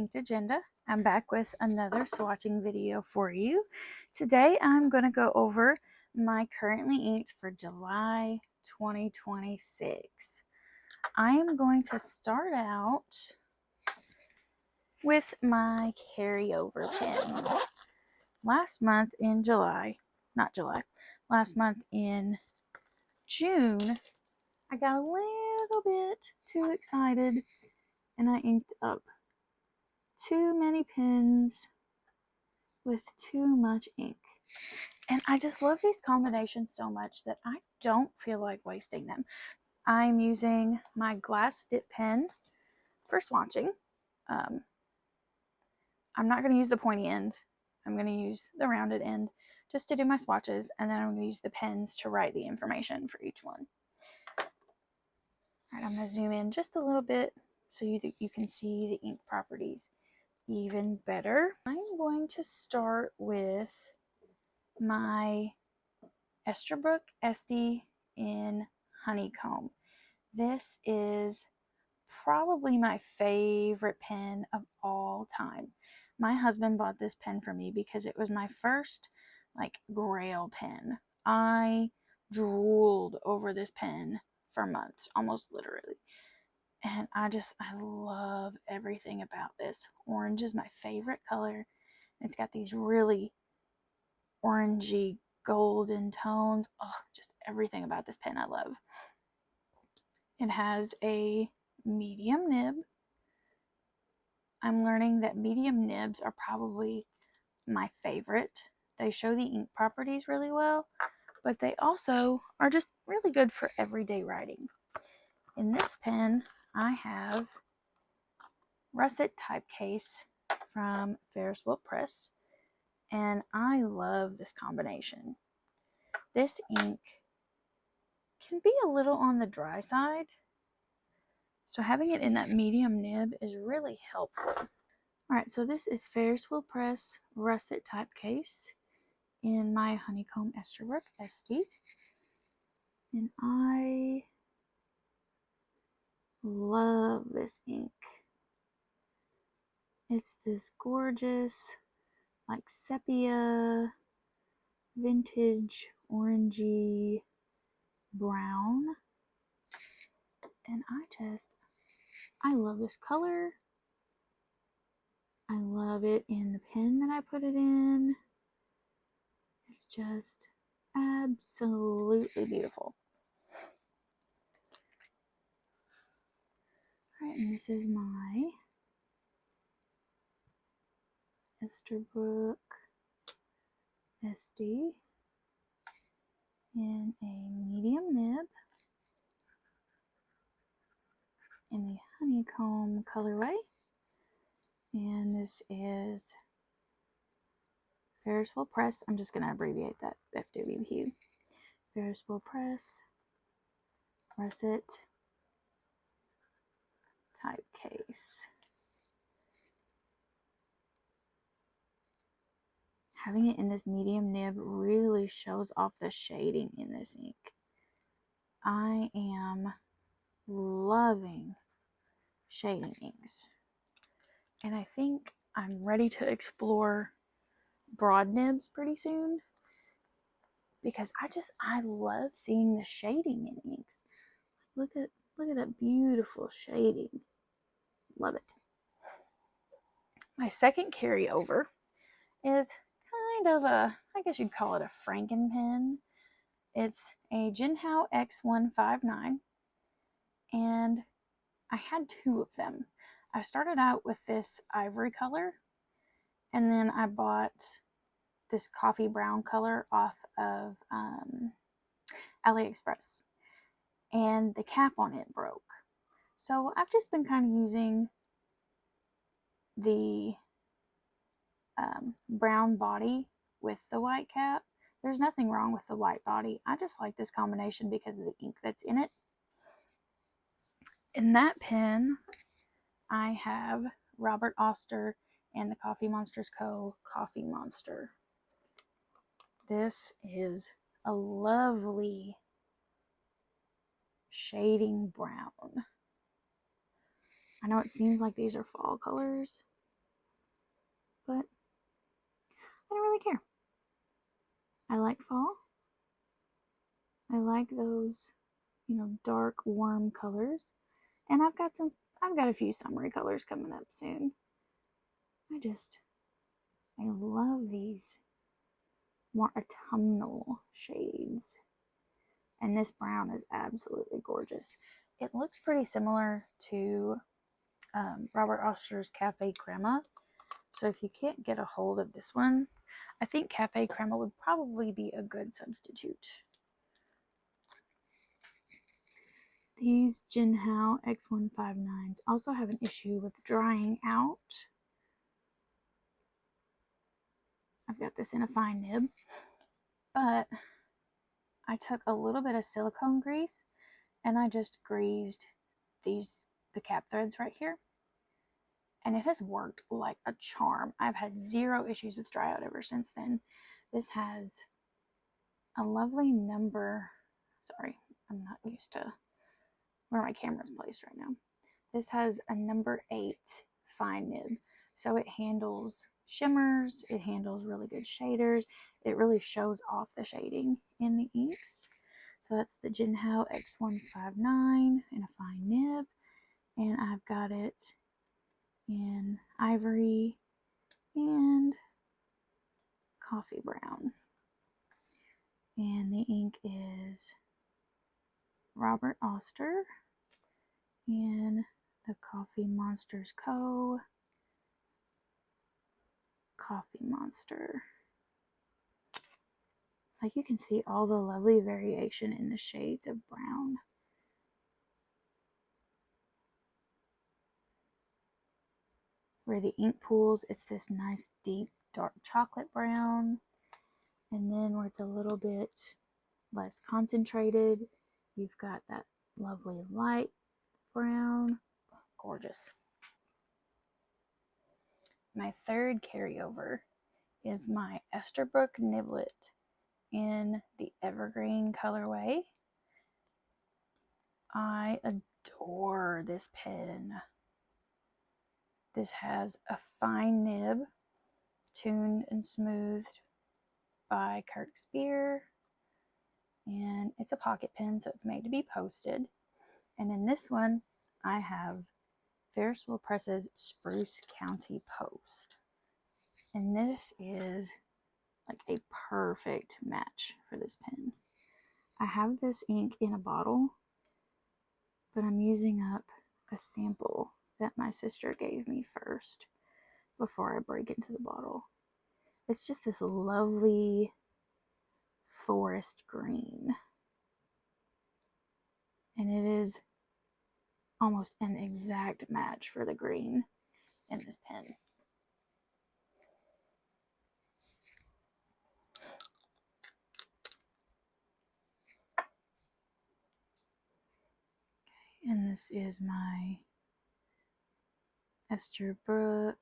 Inked Agenda. I'm back with another swatching video for you. Today I'm going to go over my currently inked for July 2026. I am going to start out with my carryover pens. Last month in last month in June, I got a little bit too excited and I inked up too many pens with too much ink. And I just love these combinations so much that I don't feel like wasting them. I'm using my glass dip pen for swatching. I'm not going to use the pointy end. I'm going to use the rounded end just to do my swatches, and then I'm going to use the pens to write the information for each one. All right, I'm going to zoom in just a little bit so you can see the ink properties even better. I'm going to start with my Esterbrook SD in Honeycomb. This is probably my favorite pen of all time. My husband bought this pen for me because it was my first grail pen. I drooled over this pen for months, almost literally. And I love everything about this. Orange is my favorite color. It's got these really orangey golden tones. Oh, just everything about this pen I love. It has a medium nib. I'm learning that medium nibs are probably my favorite. They show the ink properties really well, but they also are just really good for everyday writing. In this pen, I have russet type case from Ferris Wheel Press, and I love this combination. This ink can be a little on the dry side, so having it in that medium nib is really helpful. Alright, so this is Ferris Wheel Press russet type case in my Honeycomb Esterbrook SD, and I love this ink. It's this gorgeous sepia vintage orangey brown, and I love this color. I love it in the pen that I put it in. It's just absolutely beautiful. Alright, and this is my Esterbrook SD in a medium nib in the Honeycomb colorway. And this is Ferris Wheel Press. I'm just going to abbreviate that FWP. Ferris Wheel Press russet type case. Having it in this medium nib really shows off the shading in this ink. I am loving shading inks, and I think I'm ready to explore broad nibs pretty soon, because I love seeing the shading in inks. Look at that beautiful shading. Love it. My second carryover is kind of I guess you'd call it a Franken pen. It's a Jinhao X159, and I had two of them. I started out with this ivory color, and then I bought this coffee brown color off of AliExpress, and the cap on it broke. So I've just been kind of using the brown body with the white cap. There's nothing wrong with the white body. I just like this combination because of the ink that's in it. In that pen, I have Robert Oster and the Coffee Monsters Co. Coffee Monster. This is a lovely shading brown. I know it seems like these are fall colors, I don't really care. I like fall. I like those, you know, dark, warm colors. And I've got a few summery colors coming up soon. I love these more autumnal shades. And this brown is absolutely gorgeous. It looks pretty similar to Robert Oster's Cafe Crema. So if you can't get a hold of this one, I think Cafe Crema would probably be a good substitute. These Jinhao X159s also have an issue with drying out. I've got this in a fine nib, but I took a little bit of silicone grease and I just greased the cap threads right here, and it has worked like a charm. I've had zero issues with dry out ever since then. This has a lovely number. Sorry, I'm not used to where my camera's placed right now. This has a number 8 fine nib, so it handles shimmers, it handles really good shaders, it really shows off the shading in the inks. So that's the Jinhao X159 in a fine nib, and I've got it in ivory and coffee brown. And the ink is Robert Oster and the Coffee Monsters Co. Coffee Monster. Like, you can see all the lovely variation in the shades of brown. Where the ink pools, it's this nice deep dark chocolate brown. And then where it's a little bit less concentrated, you've got that lovely light brown. Gorgeous. My third carryover is my Esterbrook Niblet in the Evergreen colorway. I adore this pen. This has a fine nib, tuned and smoothed by Kirk Spear, and it's a pocket pen, so it's made to be posted. And in this one, I have Ferris Wheel Press's Spruce County Post, and this is like a perfect match for this pen. I have this ink in a bottle, but I'm using up a sample that my sister gave me first before I break into the bottle. It's just this lovely forest green, and it is almost an exact match for the green in this pen. And this is my Esterbrook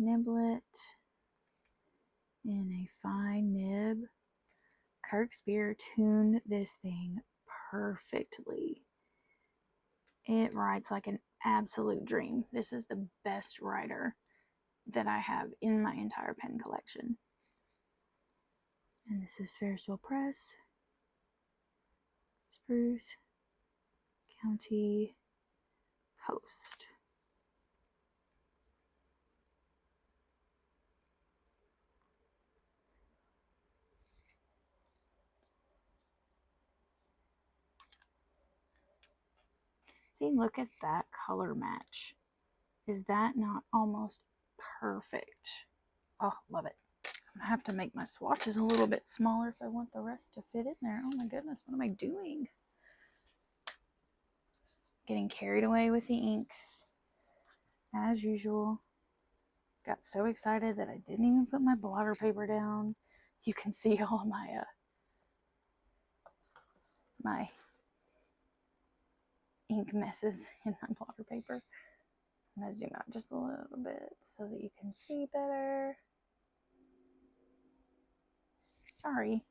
Niblet in a fine nib. Kirk Spear tuned this thing perfectly. It writes like an absolute dream. This is the best writer that I have in my entire pen collection. And this is Ferris Wheel Press, Spruce County Post. See, look at that color match. Is that not almost perfect? Oh, love it. I'm gonna have to make my swatches a little bit smaller if I want the rest to fit in there. Oh my goodness, what am I doing? Getting carried away with the ink as usual. Got so excited that I didn't even put my blotter paper down. You can see all of my my ink messes in my blotter paper. I'm gonna zoom out just a little bit so that you can see better. Sorry,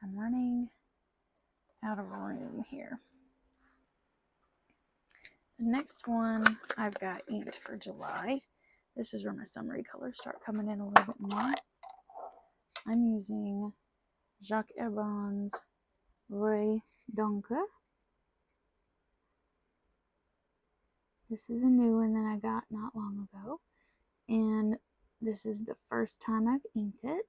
I'm running out of room here. The next one I've got inked for July. This is where my summery colors start coming in a little bit more. I'm using Jacques Herbin's Roy Donker. This is a new one that I got not long ago, and this is the first time I've inked it,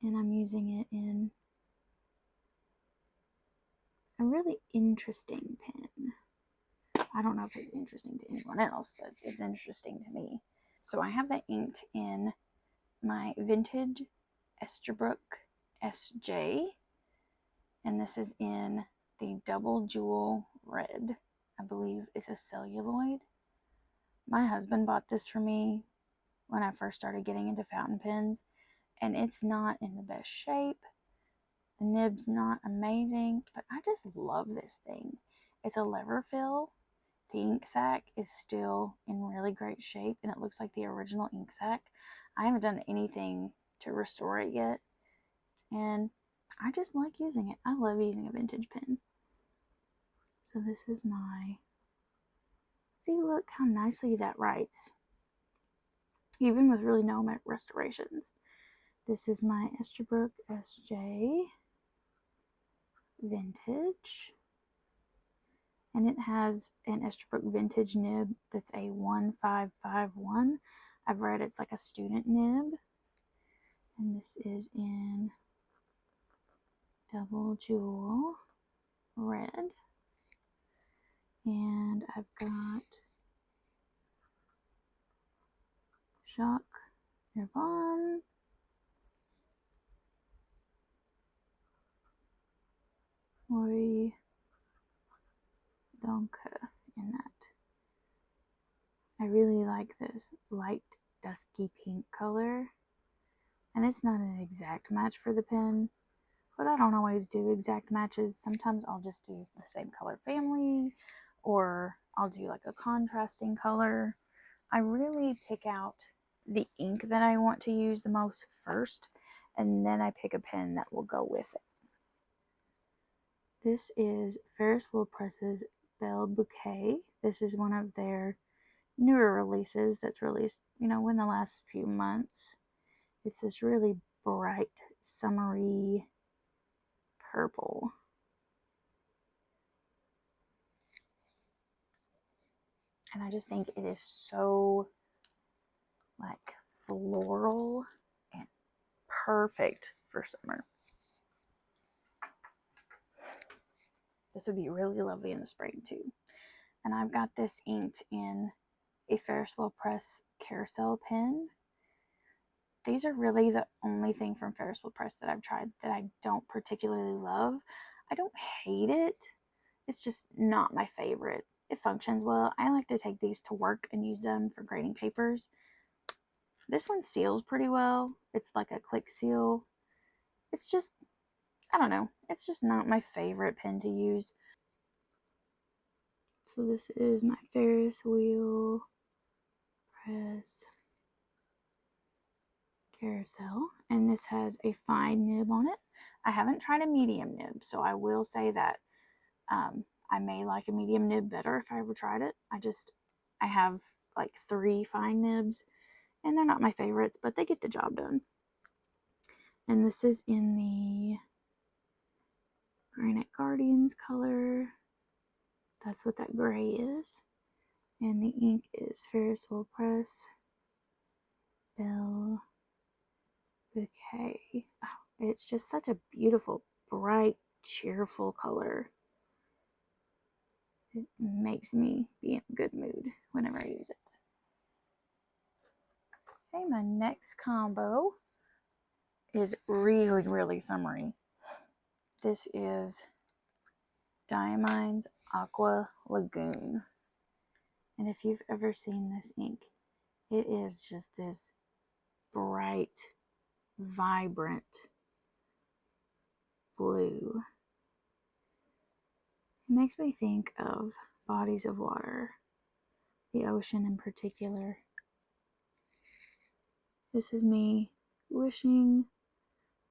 and I'm using it in a really interesting pen. I don't know if it's interesting to anyone else, but it's interesting to me. So I have that inked in my vintage Esterbrook SJ, and this is in the double jewel red. I believe it's a celluloid. My husband bought this for me when I first started getting into fountain pens, and it's not in the best shape. The nib's not amazing, but I just love this thing. It's a lever fill. The ink sac is still in really great shape, and it looks like the original ink sac. I haven't done anything to restore it yet, and I just like using it. I love using a vintage pen. So this is my, see, look how nicely that writes, even with really no restorations. This is my Esterbrook SJ Vintage, and it has an Esterbrook Vintage nib that's a 1551. I've read it's like a student nib, and this is in double jewel red, and I've got Jacques Herbin, Roy Donker in that. I really like this light dusky pink color, and it's not an exact match for the pen, but I don't always do exact matches. Sometimes I'll just do the same color family, or I'll do like a contrasting color. I really pick out the ink that I want to use the most first, and then I pick a pen that will go with it. This is Ferris Wheel Press's Belle Bouquet. This is one of their newer releases that's released, in the last few months. It's this really bright, summery purple. And I just think it is so like floral and perfect for summer. This would be really lovely in the spring too. And I've got this inked in a Ferris Wheel Press carousel pen. These are really the only thing from Ferris Wheel Press that I've tried that I don't particularly love. I don't hate it. It's just not my favorite. It functions well. I like to take these to work and use them for grading papers. This one seals pretty well. It's like a click seal. It's just, I don't know. It's just not my favorite pen to use. So this is my Ferris Wheel Press carousel, and this has a fine nib on it. I haven't tried a medium nib, so I will say that I may like a medium nib better if I ever tried it. I have like 3 fine nibs, and they're not my favorites, but they get the job done. And this is in the Granite Guardians color. That's what that gray is. And the ink is Ferris Wheel Press Belle Bouquet. Oh, it's just such a beautiful, bright, cheerful color. It makes me be in a good mood whenever I use it. Okay, my next combo is really, really summery. This is Diamine's Aqua Lagoon. And if you've ever seen this ink, it is just this bright, vibrant blue. It makes me think of bodies of water, the ocean in particular. This is me wishing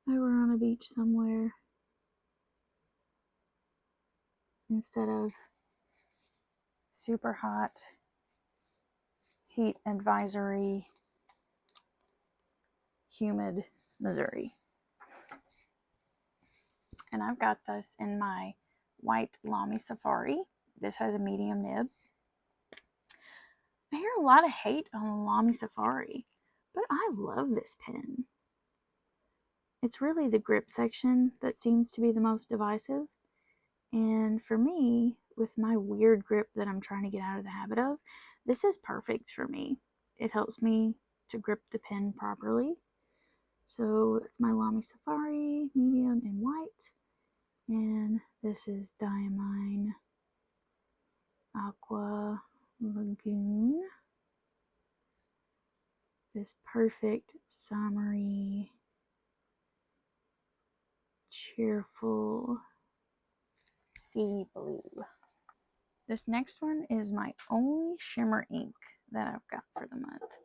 I were on a beach somewhere instead of super hot heat advisory, humid Missouri. And I've got this in my white Lamy Safari. This has a medium nib. I hear a lot of hate on the Lamy Safari, but I love this pen. It's really the grip section that seems to be the most divisive. And for me, with my weird grip that I'm trying to get out of the habit of, this is perfect for me. It helps me to grip the pen properly. So it's my Lamy Safari, medium and white. And this is Diamine Aqua Lagoon. This perfect summery, cheerful sea blue. This next one is my only shimmer ink that I've got for the month,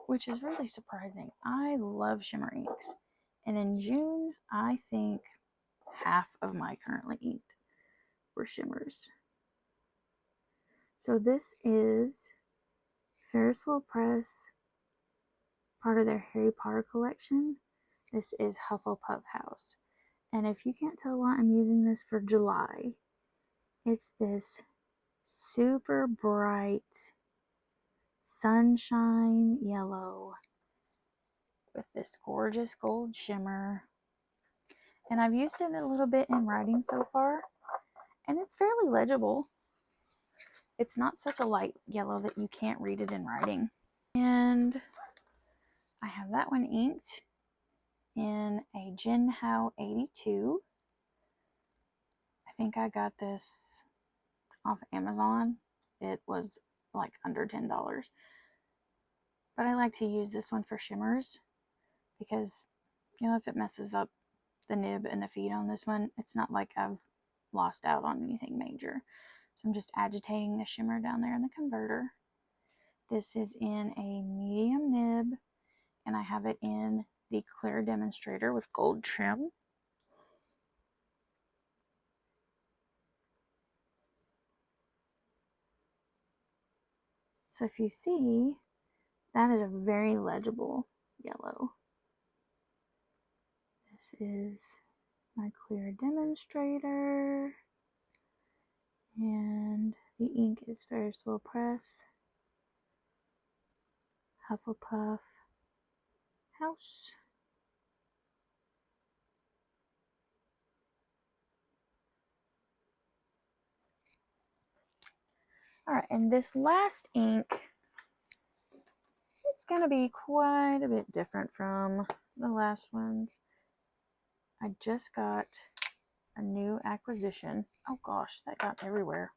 which is really surprising. I love shimmer inks. And in June, I think half of my currently inked were shimmers. So this is Ferris Wheel Press, part of their Harry Potter collection. This is Hufflepuff House. And if you can't tell why I'm using this for July, it's this super bright sunshine yellow with this gorgeous gold shimmer. And I've used it a little bit in writing so far, and it's fairly legible. It's not such a light yellow that you can't read it in writing. And I have that one inked in a Jinhao 82. I think I got this off Amazon. It was like under $10. But I like to use this one for shimmers because, you know, if it messes up the nib and the feed on this one, it's not like I've lost out on anything major. So I'm just agitating the shimmer down there in the converter. This is in a medium nib, and I have it in the clear demonstrator with gold trim. So if you see, that is a very legible yellow. This is my clear demonstrator, and the ink is Ferris Wheel Press, Hufflepuff House. Alright, and this last ink, it's going to be quite a bit different from the last ones. I just got a new acquisition. Oh gosh, that got everywhere.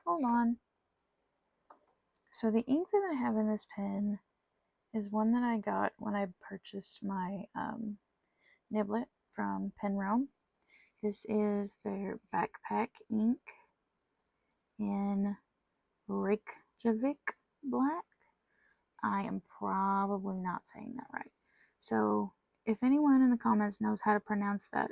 Hold on. So the ink that I have in this pen is one that I got when I purchased my niblet from Penrealm. This is their backpack ink in Reykjavik black. I am probably not saying that right. So if anyone in the comments knows how to pronounce that,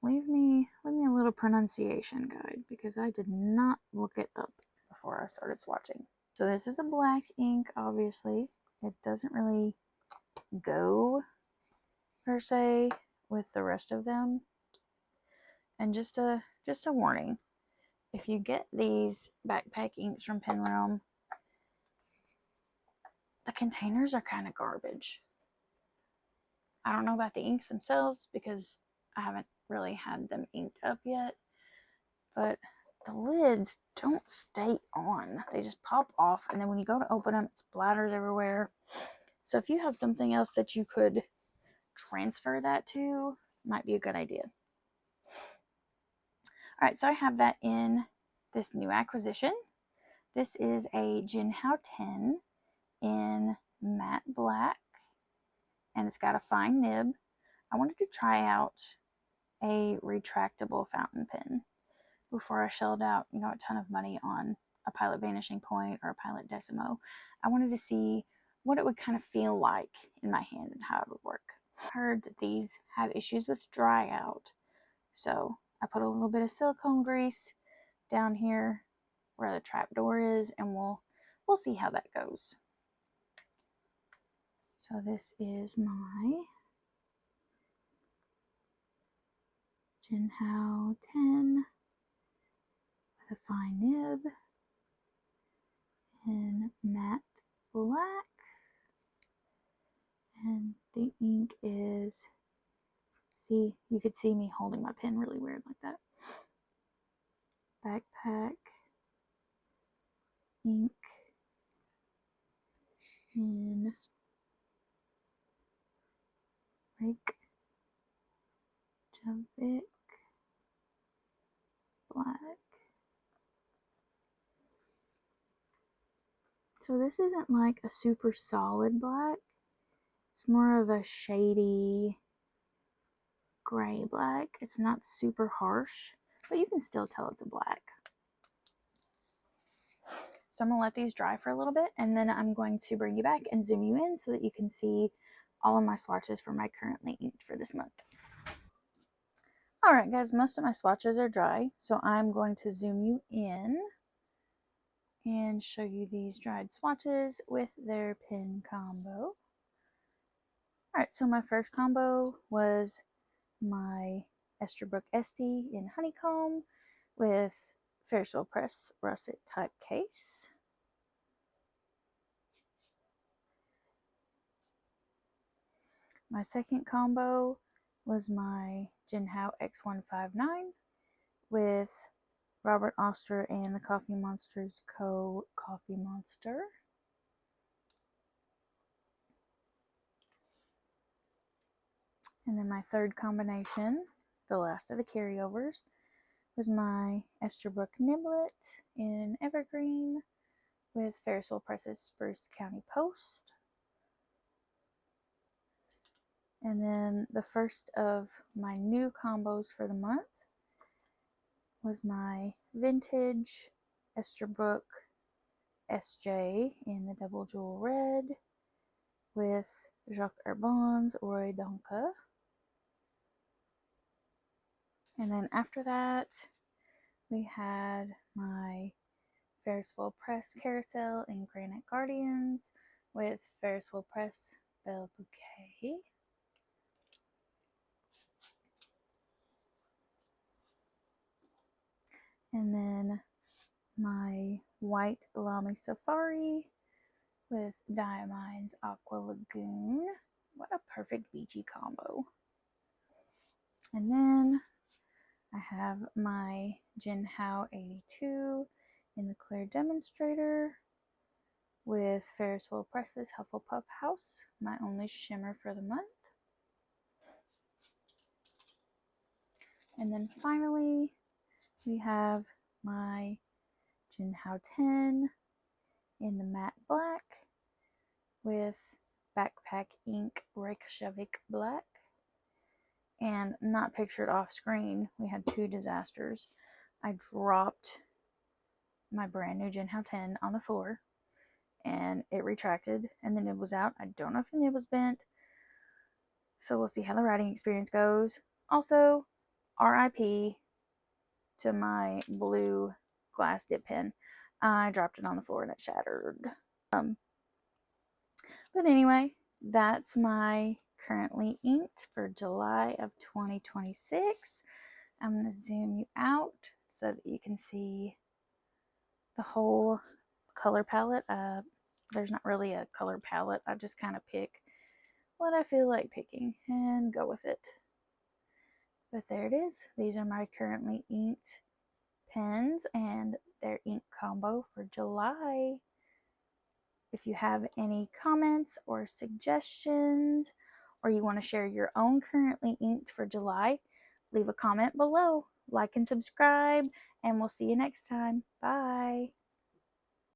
leave me a little pronunciation guide, because I did not look it up before I started swatching. So this is a black ink, obviously. It doesn't really go per se with the rest of them. And just a warning, if you get these backpack inks from Penrealm, the containers are kind of garbage. I don't know about the inks themselves because I haven't really had them inked up yet, but the lids don't stay on. They just pop off, and then when you go to open them, it splatters everywhere. So if you have something else that you could transfer that to, might be a good idea. All right, so I have that in this new acquisition. This is a Jinhao 10 in matte black, and it's got a fine nib. I wanted to try out a retractable fountain pen before I shelled out, you know, a ton of money on a Pilot Vanishing Point or a Pilot Decimo. I wanted to see what it would kind of feel like in my hand and how it would work. I heard that these have issues with dry out, so I put a little bit of silicone grease down here where the trap door is, and we'll we'll see how that goes. So this is my Jinhao 10 with a fine nib in matte black. And the ink is, see, you could see me holding my pen really weird like that. Backpack ink in Reykjavik black. So this isn't like a super solid black. It's more of a shady gray black. It's not super harsh, but you can still tell it's a black. So I'm going to let these dry for a little bit, and then I'm going to bring you back and zoom you in so that you can see all of my swatches for my currently inked for this month. Alright guys, most of my swatches are dry, so I'm going to zoom you in and show you these dried swatches with their pen combo. Alright, so my first combo was my Esterbrook Esty in Honeycomb with Ferris Wheel Press russet type case. My second combo was my Jinhao X159 with Robert Oster and the Coffee Monsters Co. Coffee Monster. And then my third combination, the last of the carryovers, was my Esterbrook Niblet in Evergreen with Ferris Wheel Press's Spruce County Post. And then the first of my new combos for the month was my vintage Esterbrook SJ in the Double Jewel Red with Jacques Herbon's Roy Donka. And then after that, we had my Ferris Wheel Press Carousel in Granite Guardians with Ferris Wheel Press Belle Bouquet. And then my white Lamy Safari with Diamine's Aqua Lagoon. What a perfect beachy combo. And then I have my Jinhao 82 in the Clear Demonstrator with Ferris Wheel Press's Hufflepuff House, my only shimmer for the month. And then finally, we have my Jinhao 10 in the matte black with Backpack Ink Reykjavik black. And not pictured off screen, we had two disasters. I dropped my brand new Jinhao 10 on the floor and it retracted and the nib was out. I don't know if the nib was bent, so we'll see how the writing experience goes. Also, RIP to my blue glass dip pen. I dropped it on the floor and it shattered. But anyway, that's my currently inked for July of 2026. I'm going to zoom you out so that you can see the whole color palette. There's not really a color palette. I just kind of pick what I feel like picking and go with it. But there it is. These are my currently inked pens and their ink combo for July. If you have any comments or suggestions, or you want to share your own currently inked for July, leave a comment below. Like and subscribe, and we'll see you next time. Bye.